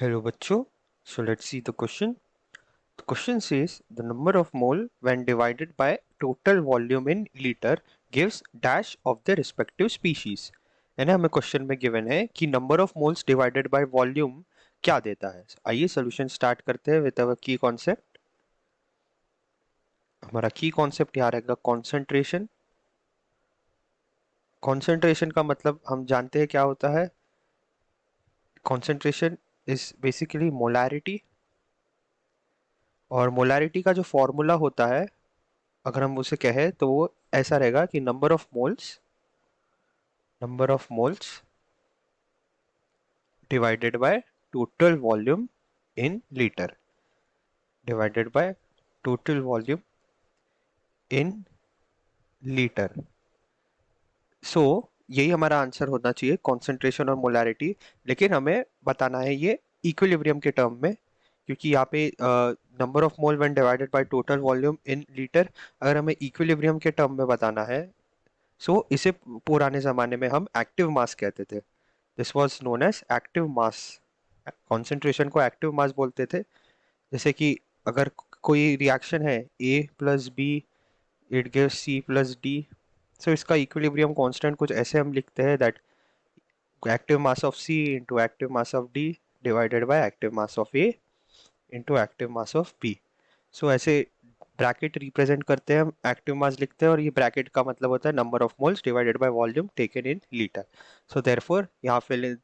Hello bachcho. So let's see the question. The question says the number of mole when divided by total volume in liter gives dash of the respective species. यानी हमें question में given है कि number of moles divided by volume क्या देता है. आइए solution start करते हैं विद अवर की कॉन्सेप्ट. हमारा की कॉन्सेप्ट यहाँ रहेगा कॉन्सेंट्रेशन. कॉन्सेंट्रेशन का मतलब हम जानते हैं क्या होता है. Concentration is basically molarity. और मोलैरिटी का जो फॉर्मूला होता है अगर हम उसे कहें तो वो ऐसा रहेगा कि number of moles divided by total volume in litre divided by total volume in litre. So यही हमारा आंसर होना चाहिए कॉन्सेंट्रेशन और मोलैरिटी. लेकिन हमें बताना है ये इक्विलिब्रियम के टर्म में, क्योंकि यहाँ पे number of mole when divided by total volume in litre अगर हमें इक्विलिब्रियम के टर्म में बताना है. इसे पुराने ज़माने में हम एक्टिव मास कहते थे. This was known as active mass. Concentration को एक्टिव मास बोलते थे. जैसे कि अगर कोई रिएक्शन है A+B इट गिव्स C+D. इसका इक्विलिब्रियम कांस्टेंट कुछ ऐसे हम लिखते हैं that active mass of C into active mass of D divided by active mass of A into active mass of B. ऐसे ब्रैकेट रिप्रेजेंट करते हैं, हम एक्टिव मास लिखते हैं और ये ब्रैकेट का मतलब होता है number of moles divided by volume taken in litre. Therefore यहाँ पे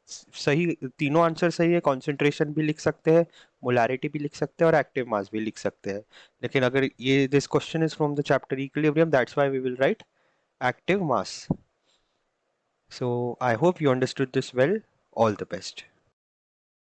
सही तीनों आंसर सही है. कॉन्सेंट्रेशन भी लिख सकते हैं, मोलैरिटी भी लिख सकते हैं और एक्टिव मास भी लिख सकते हैं. लेकिन अगर ये this question is from the chapter equilibrium, that's why we will write active mass. So I hope you understood this well. All the best.